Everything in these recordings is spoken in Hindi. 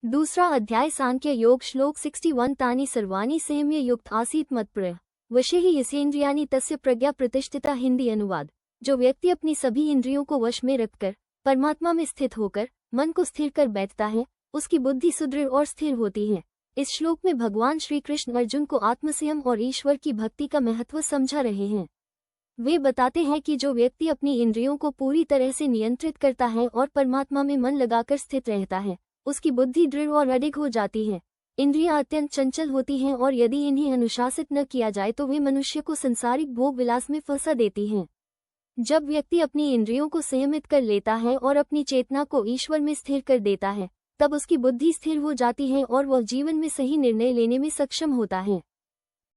दूसरा अध्याय सांख्य योग श्लोक 61 तानि सर्वाणि संयम्य युक्त आसीत मत्प्रय वशे ही यसेन्द्रियाणि तस्य प्रज्ञा प्रतिष्ठिता। हिंदी अनुवाद। जो व्यक्ति अपनी सभी इंद्रियों को वश में रखकर परमात्मा में स्थित होकर मन को स्थिर कर बैठता है, उसकी बुद्धि सुदृढ़ और स्थिर होती है। इस श्लोक में भगवान श्री कृष्ण अर्जुन को आत्मसंयम और ईश्वर की भक्ति का महत्व समझा रहे हैं। वे बताते हैं कि जो व्यक्ति अपनी इंद्रियों को पूरी तरह से नियंत्रित करता है और परमात्मा में मन लगाकर स्थित रहता है, उसकी बुद्धि दृढ़ और अडिग हो जाती है। इंद्रियां अत्यंत चंचल होती हैं और यदि इन्हें अनुशासित न किया जाए तो वे मनुष्य को संसारिक भोग विलास में फंसा देती हैं। जब व्यक्ति अपनी इंद्रियों को संयमित कर लेता है और अपनी चेतना को ईश्वर में स्थिर कर देता है, तब उसकी बुद्धि स्थिर हो जाती है और वह जीवन में सही निर्णय लेने में सक्षम होता है।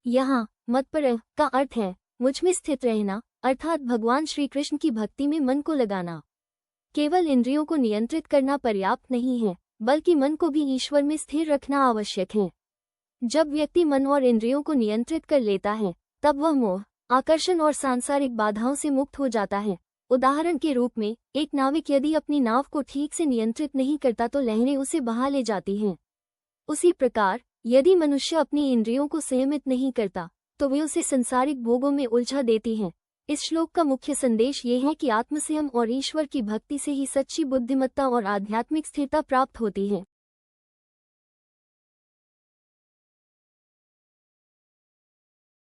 यहाँ मत्पर का अर्थ है मुझ में स्थित रहना, अर्थात भगवान श्री कृष्ण की भक्ति में मन को लगाना। केवल इंद्रियों को नियंत्रित करना पर्याप्त नहीं है, बल्कि मन को भी ईश्वर में स्थिर रखना आवश्यक है। जब व्यक्ति मन और इंद्रियों को नियंत्रित कर लेता है, तब वह मोह, आकर्षण और सांसारिक बाधाओं से मुक्त हो जाता है। उदाहरण के रूप में, एक नाविक यदि अपनी नाव को ठीक से नियंत्रित नहीं करता तो लहरें उसे बहा ले जाती हैं। उसी प्रकार यदि मनुष्य अपनी इंद्रियों को संयमित नहीं करता तो वे उसे संसारिक भोगों में उलझा देती हैं। इस श्लोक का मुख्य संदेश ये है कि आत्मसंयम और ईश्वर की भक्ति से ही सच्ची बुद्धिमत्ता और आध्यात्मिक स्थिरता प्राप्त होती है।